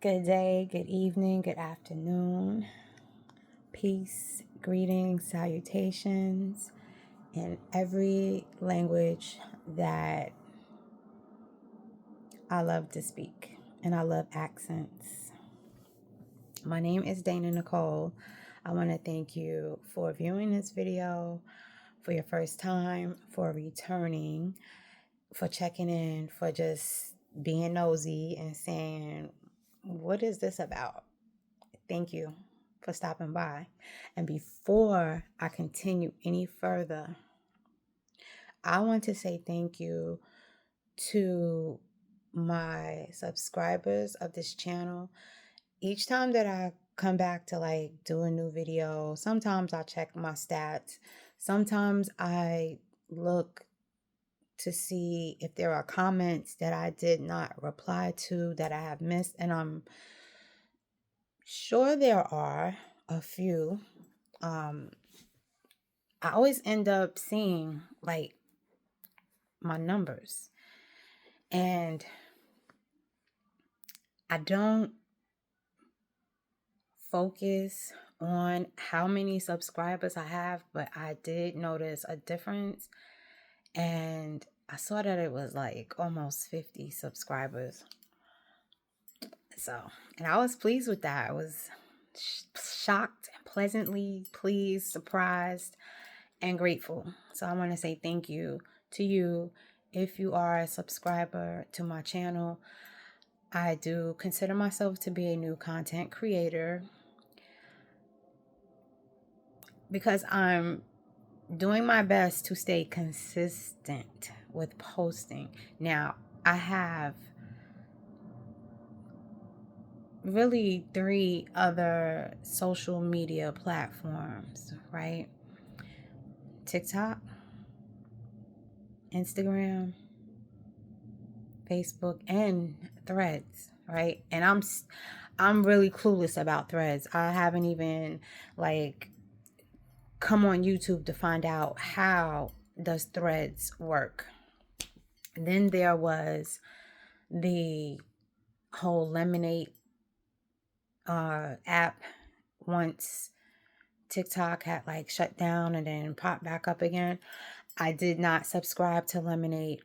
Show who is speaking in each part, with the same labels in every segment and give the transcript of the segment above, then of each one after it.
Speaker 1: Good day, good evening, good afternoon. Peace, greetings, salutations in every language that I love to speak. And I love accents. My name is Dana Nicole. I want to thank you for viewing this video, for your first time, for returning, for checking in, for just being nosy and saying, what is this about? Thank you for stopping by. And before I continue any further, I want to say thank you to my subscribers of this channel. Each time that I come back to do a new video, sometimes I check my stats. Sometimes I look to see if there are comments that I did not reply to that I have missed, and I'm sure there are a few. I always end up seeing my numbers, and I don't focus on how many subscribers I have, but I did notice a difference, and I saw that it was almost 50 subscribers. And I was pleased with that. I was shocked, pleasantly pleased, surprised, and grateful. So I want to say thank you to you if you are a subscriber to my channel. I do consider myself to be a new content creator because I'm doing my best to stay consistent with posting. Now, I have really 3 other social media platforms, right? TikTok, Instagram, Facebook, and Threads, right? And I'm really clueless about Threads. I haven't even come on YouTube to find out how does Threads work. And then there was the whole Lemonade app once TikTok had shut down and then popped back up again. I did not subscribe to Lemonade.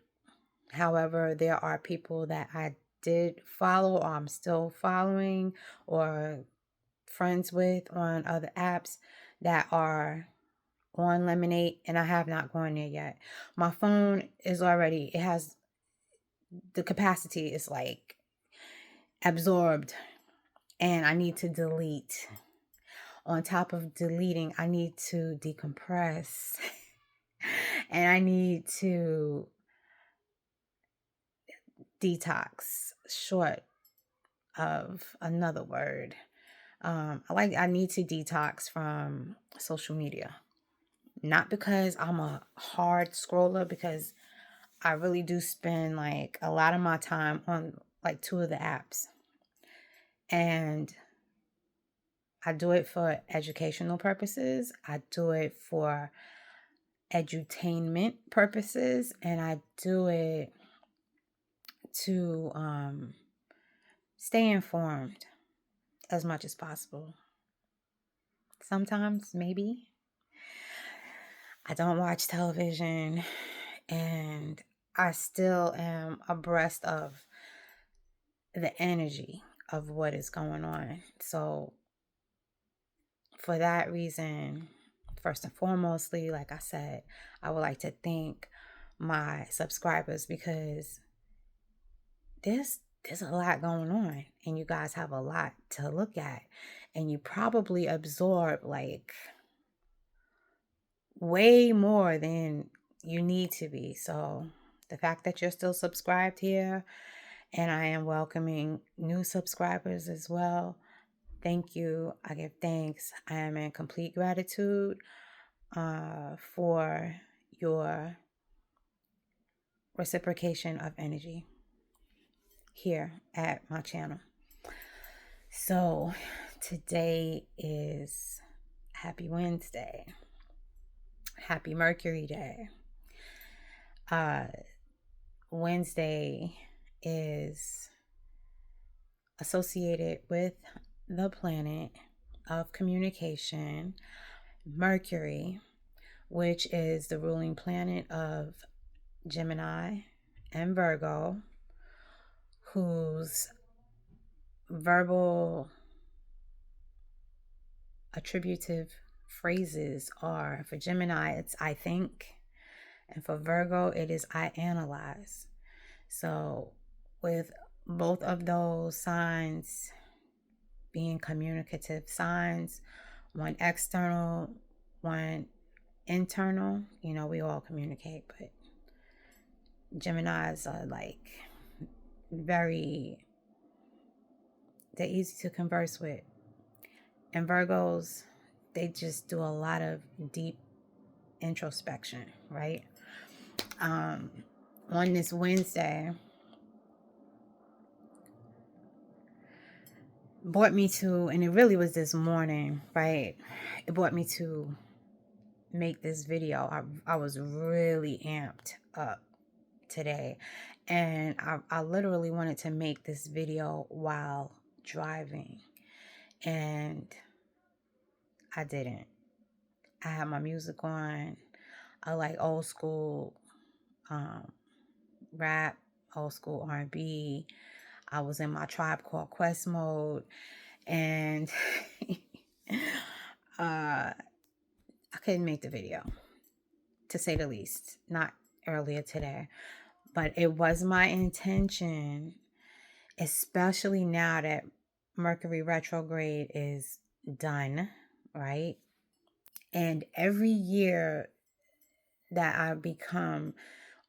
Speaker 1: However, there are people that I did follow, or I'm still following, or friends with on other apps that are on Lemonade, and I have not gone there yet. My phone is already, it has the capacity is absorbed, and I need to delete. On top of deleting, I need to decompress and I need to detox, short of another word. I need to detox from social media. Not because I'm a hard scroller, because I really do spend a lot of my time on 2 of the apps. And I do it for educational purposes. I do it for edutainment purposes. And I do it to stay informed as much as possible. Sometimes, maybe, I don't watch television, and I still am abreast of the energy of what is going on. So for that reason, first and foremostly, like I said, I would like to thank my subscribers, because there's a lot going on, and you guys have a lot to look at, and you probably absorb way more than you need to be. So the fact that you're still subscribed here, and I am welcoming new subscribers as well, thank you. I give thanks. I am in complete gratitude for your reciprocation of energy here at my channel. So today is Happy Wednesday. Happy Mercury Day. Wednesday is associated with the planet of communication, Mercury, which is the ruling planet of Gemini and Virgo, whose verbal attributive phrases are, for Gemini, it's I think, and for Virgo, it is I analyze. So, with both of those signs being communicative signs, one external, one internal, we all communicate, but Geminis are like they're easy to converse with. And Virgos, they just do a lot of deep introspection, right? On this Wednesday, brought me to, and it really was this morning, right? It brought me to make this video. I was really amped up today, and I literally wanted to make this video while driving, and I didn't. I had my music on. I like old school rap, old school R&B. I was in my Tribe Called Quest mode, and I couldn't make the video, to say the least, not earlier today. But it was my intention, especially now that Mercury retrograde is done, right? And every year that I become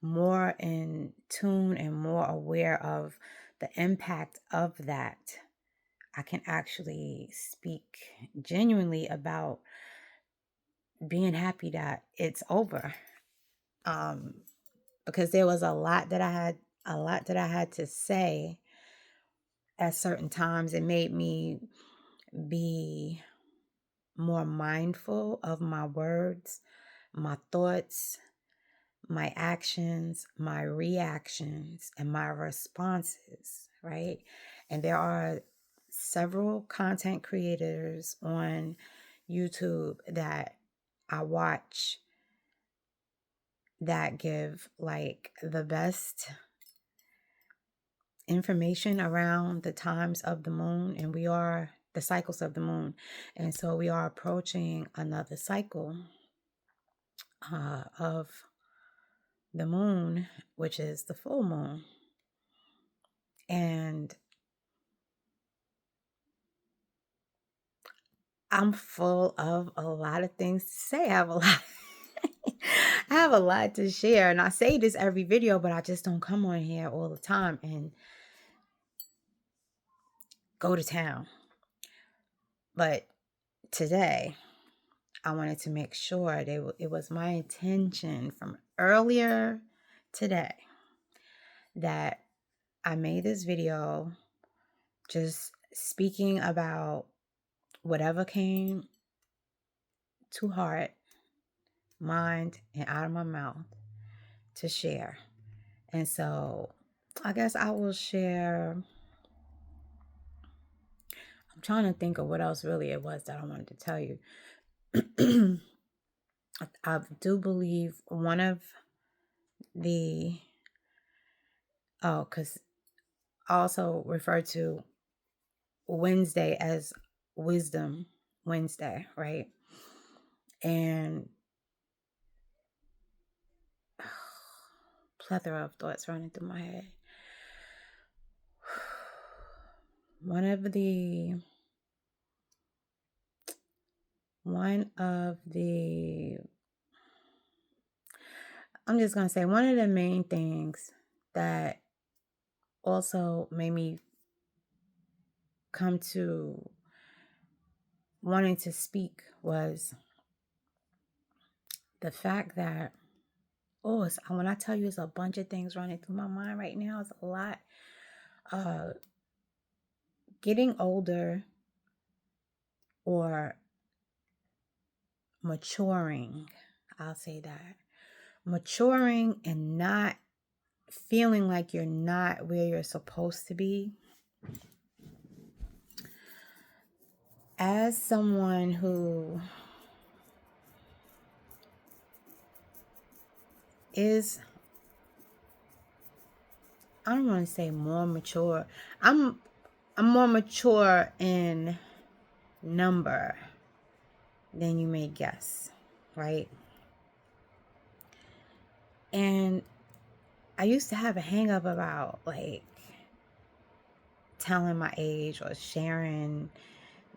Speaker 1: more in tune and more aware of the impact of that, I can actually speak genuinely about being happy that it's over. Because there was a lot that I had to say at certain times. It made me be more mindful of my words, my thoughts, my actions, my reactions, and my responses, right? And there are several content creators on YouTube that I watch that give like the best information around the times of the moon, and we are the cycles of the moon. And so we are approaching another cycle of the moon, which is the full moon. And I'm full of a lot of things to say. I have a lot to share. And I say this every video, but I just don't come on here all the time and go to town. But today, I wanted to make sure that it was my intention from earlier today that I made this video just speaking about whatever came to heart, mind, and out of my mouth to share. And so I guess I will share. I'm trying to think of what else really it was that I wanted to tell you. I do believe one of because I also refer to Wednesday as Wisdom Wednesday, right? And plethora of thoughts running through my head. One of the I'm just going to say one of the main things that also made me come to wanting to speak was the fact that, when I tell you it's a bunch of things running through my mind right now, it's a lot. Getting older or maturing, I'll say that. Maturing and not feeling like you're not where you're supposed to be as someone who is, I don't want to say more mature. I'm more mature in number than you may guess, right? And I used to have a hang up about like telling my age or sharing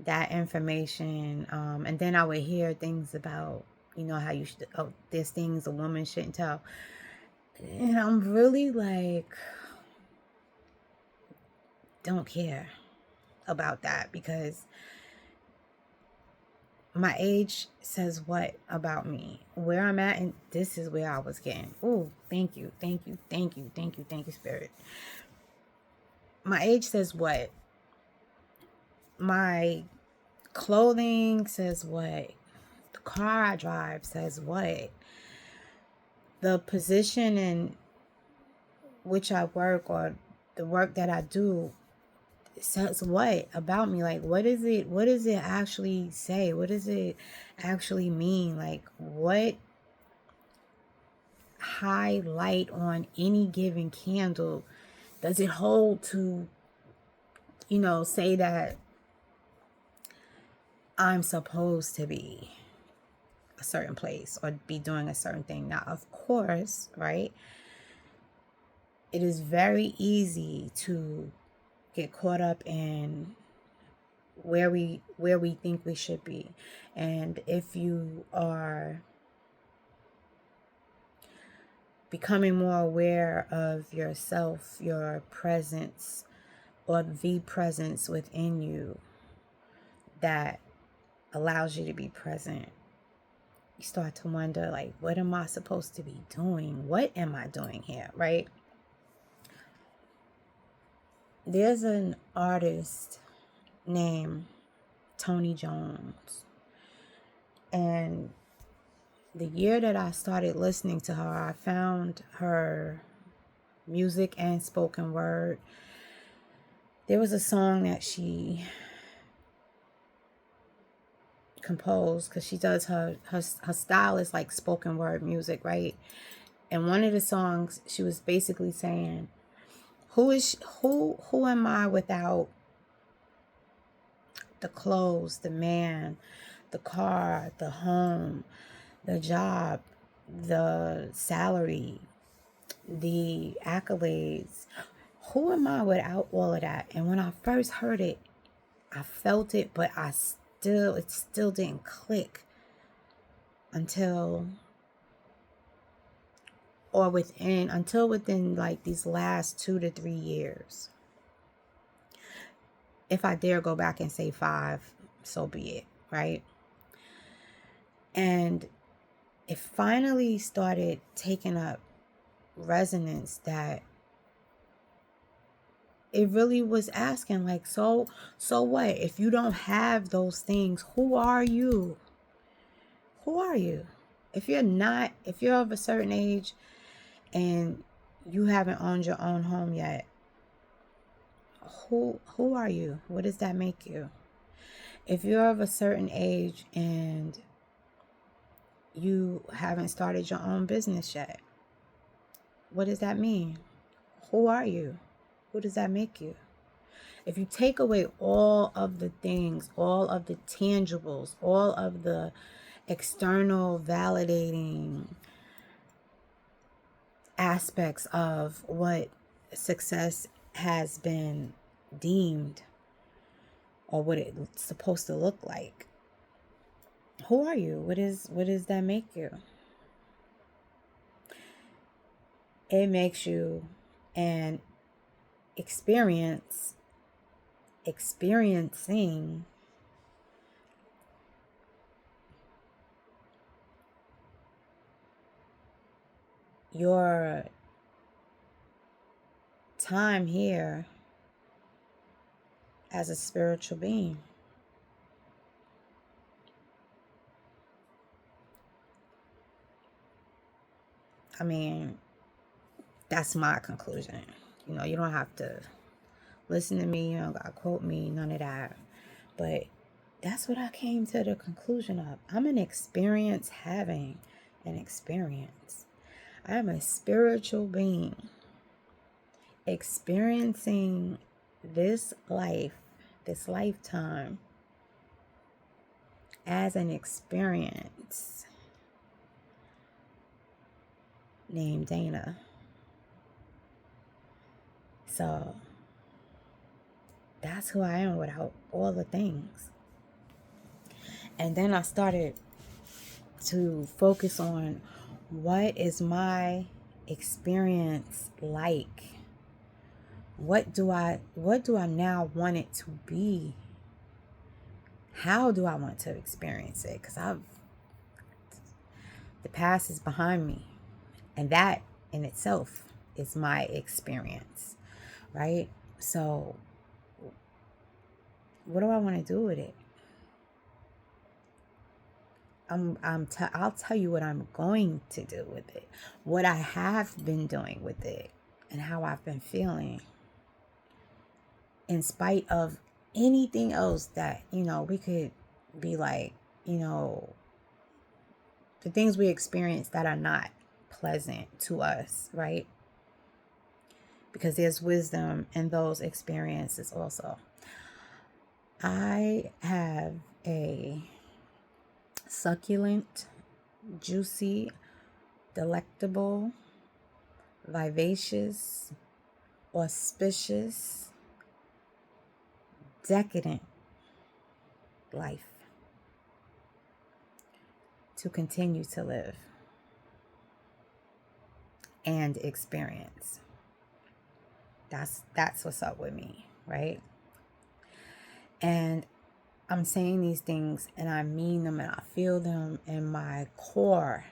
Speaker 1: that information. And then I would hear things about, you know, how you should, oh, there's things a woman shouldn't tell. And I'm really like, don't care about that, because my age says what about me? Where I'm at, and this is where I was getting. Oh, thank you, thank you, thank you, thank you, thank you, Spirit. My age says what? My clothing says what? The car I drive says what? The position in which I work, or the work that I do, says what about me? Like, what does it actually say? What does it actually mean? Like, what highlight on any given candle does it hold to, you know, say that I'm supposed to be a certain place or be doing a certain thing? Now, of course, right, it is very easy to get caught up in where we think we should be. And if you are becoming more aware of yourself, your presence, or the presence within you that allows you to be present, you start to wonder, like, what am I supposed to be doing? What am I doing here, right? There's an artist named Tony Jones, and the year that I started listening to her, I found her music and spoken word. There was a song that she composed, because she does her style is like spoken word music, right? And one of the songs, she was basically saying, who am I without the clothes, the man, the car, the home, the job, the salary, the accolades? Who am I without all of that? And when I first heard it, I felt it, but it still didn't click until within like these last 2 to 3 years. If I dare go back and say 5, so be it, right? And it finally started taking up resonance, that it really was asking, like, so what? If you don't have those things, who are you? Who are you? If you're of a certain age and you haven't owned your own home yet, who are you? What does that make you? If you're of a certain age and you haven't started your own business yet, what does that mean? Who are you? Who does that make you? If you take away all of the things, all of the tangibles, all of the external validating aspects of what success has been deemed, or what it's supposed to look like, who are you? What does that make you? It makes you an experiencing your time here as a spiritual being. I mean, that's my conclusion. You know, you don't have to listen to me, you don't gotta quote me, none of that. But that's what I came to the conclusion of. I'm an experience having an experience. I am a spiritual being experiencing this life, this lifetime, as an experience named Dana. So that's who I am without all the things. And then I started to focus on what is my experience like? What do I now want it to be? How do I want to experience it? Because the past is behind me. And that in itself is my experience, right? So what do I want to do with it? I'll tell you what I'm going to do with it, what I have been doing with it, and how I've been feeling. In spite of anything else that, we could be like, the things we experience that are not pleasant to us, right? Because there's wisdom in those experiences also. I have a succulent, juicy, delectable, vivacious, auspicious, decadent life to continue to live and experience. That's what's up with me, right? And I'm saying these things and I mean them and I feel them in my core,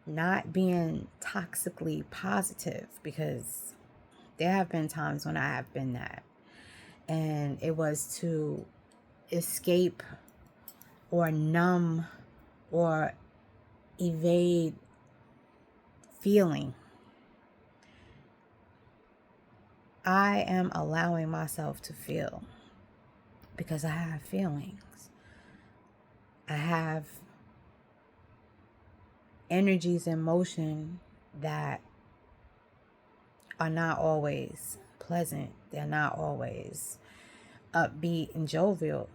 Speaker 1: not being toxically positive, because there have been times when I have been that. And it was to escape or numb or evade feeling. I am allowing myself to feel because I have feelings. I have energies in motion that are not always pleasant. They're not always upbeat and jovial.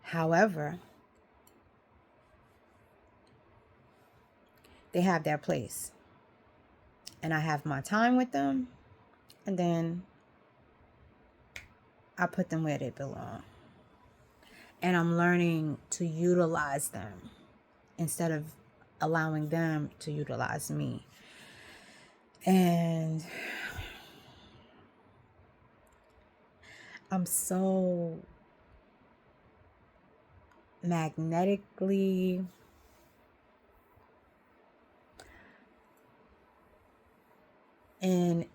Speaker 1: However, they have their place. And I have my time with them. And then I put them where they belong. And I'm learning to utilize them instead of allowing them to utilize me. And I'm so magnetically in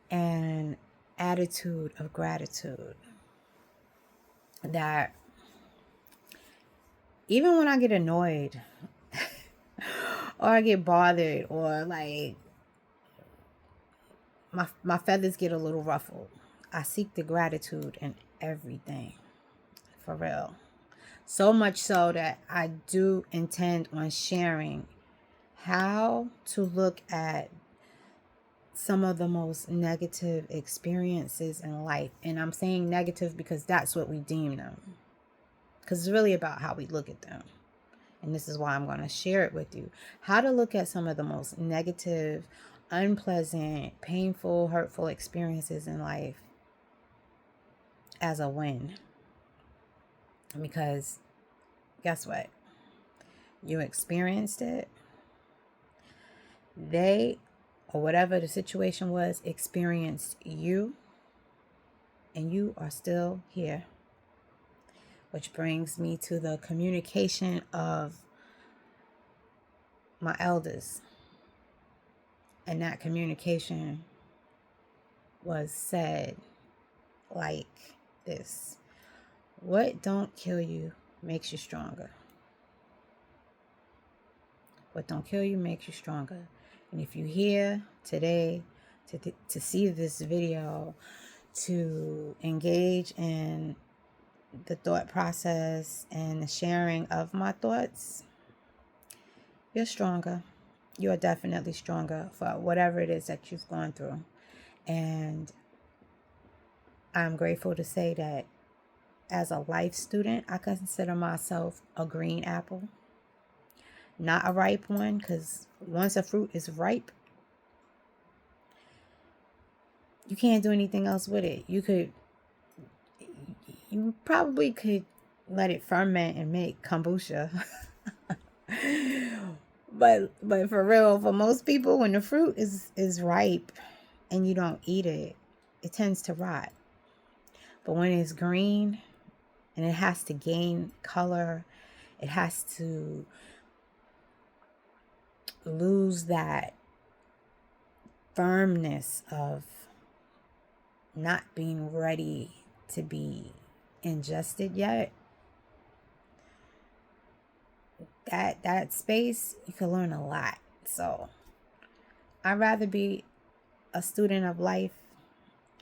Speaker 1: an attitude of gratitude that even when I get annoyed or I get bothered or like my feathers get a little ruffled, I seek the gratitude in everything, for real. So much so that I do intend on sharing how to look at some of the most negative experiences in life. And I'm saying negative because that's what we deem them. Because it's really about how we look at them. And this is why I'm going to share it with you. How to look at some of the most negative, unpleasant, painful, hurtful experiences in life as a win. Because guess what? You experienced it. They, or whatever the situation was, experienced you. And you are still here. Which brings me to the communication of my elders. And that communication was said like this: what don't kill you makes you stronger. What don't kill you makes you stronger. And if you're here today to see this video, to engage in the thought process and the sharing of my thoughts, you're stronger. You are definitely stronger for whatever it is that you've gone through. And I'm grateful to say that as a life student, I consider myself a green apple, not a ripe one, because once a fruit is ripe, you can't do anything else with it. You probably could let it ferment and make kombucha. but for real, for most people, when the fruit is ripe and you don't eat it, it tends to rot. But when it's green and it has to gain color, it has to lose that firmness of not being ready to be ingested yet. That space, you can learn a lot. So I'd rather be a student of life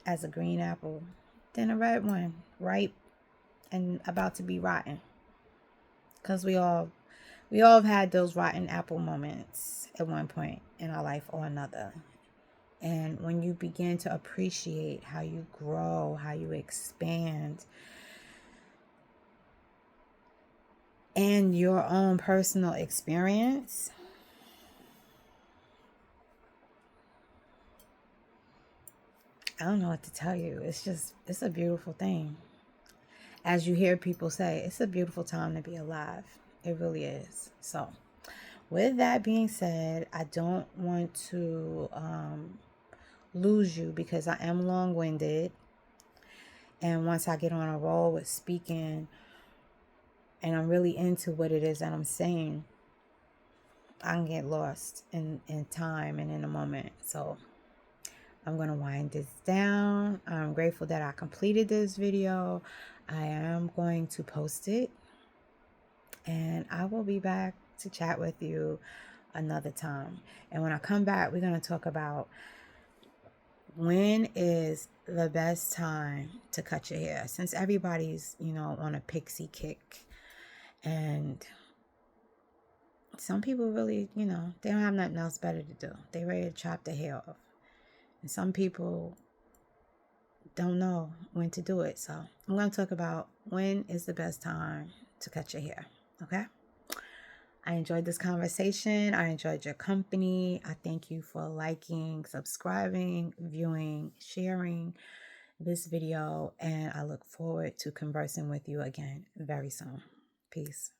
Speaker 1: as a green apple than a red one, ripe and about to be rotten. Because we all have had those rotten apple moments at one point in our life or another. And when you begin to appreciate how you grow, how you expand, and your own personal experience, I don't know what to tell you. It's a beautiful thing. As you hear people say, it's a beautiful time to be alive. It really is. So, with that being said, I don't want to lose you because I am long-winded. And once I get on a roll with speaking and I'm really into what it is that I'm saying, I can get lost in time and in a moment. So I'm going to wind this down. I'm grateful that I completed this video. I am going to post it. And I will be back to chat with you another time. And when I come back, we're going to talk about when is the best time to cut your hair. Since everybody's, on a pixie kick. And some people really, they don't have nothing else better to do. They ready to chop their hair off. And some people don't know when to do it. So I'm going to talk about when is the best time to cut your hair. Okay? I enjoyed this conversation. I enjoyed your company. I thank you for liking, subscribing, viewing, sharing this video. And I look forward to conversing with you again very soon. Peace.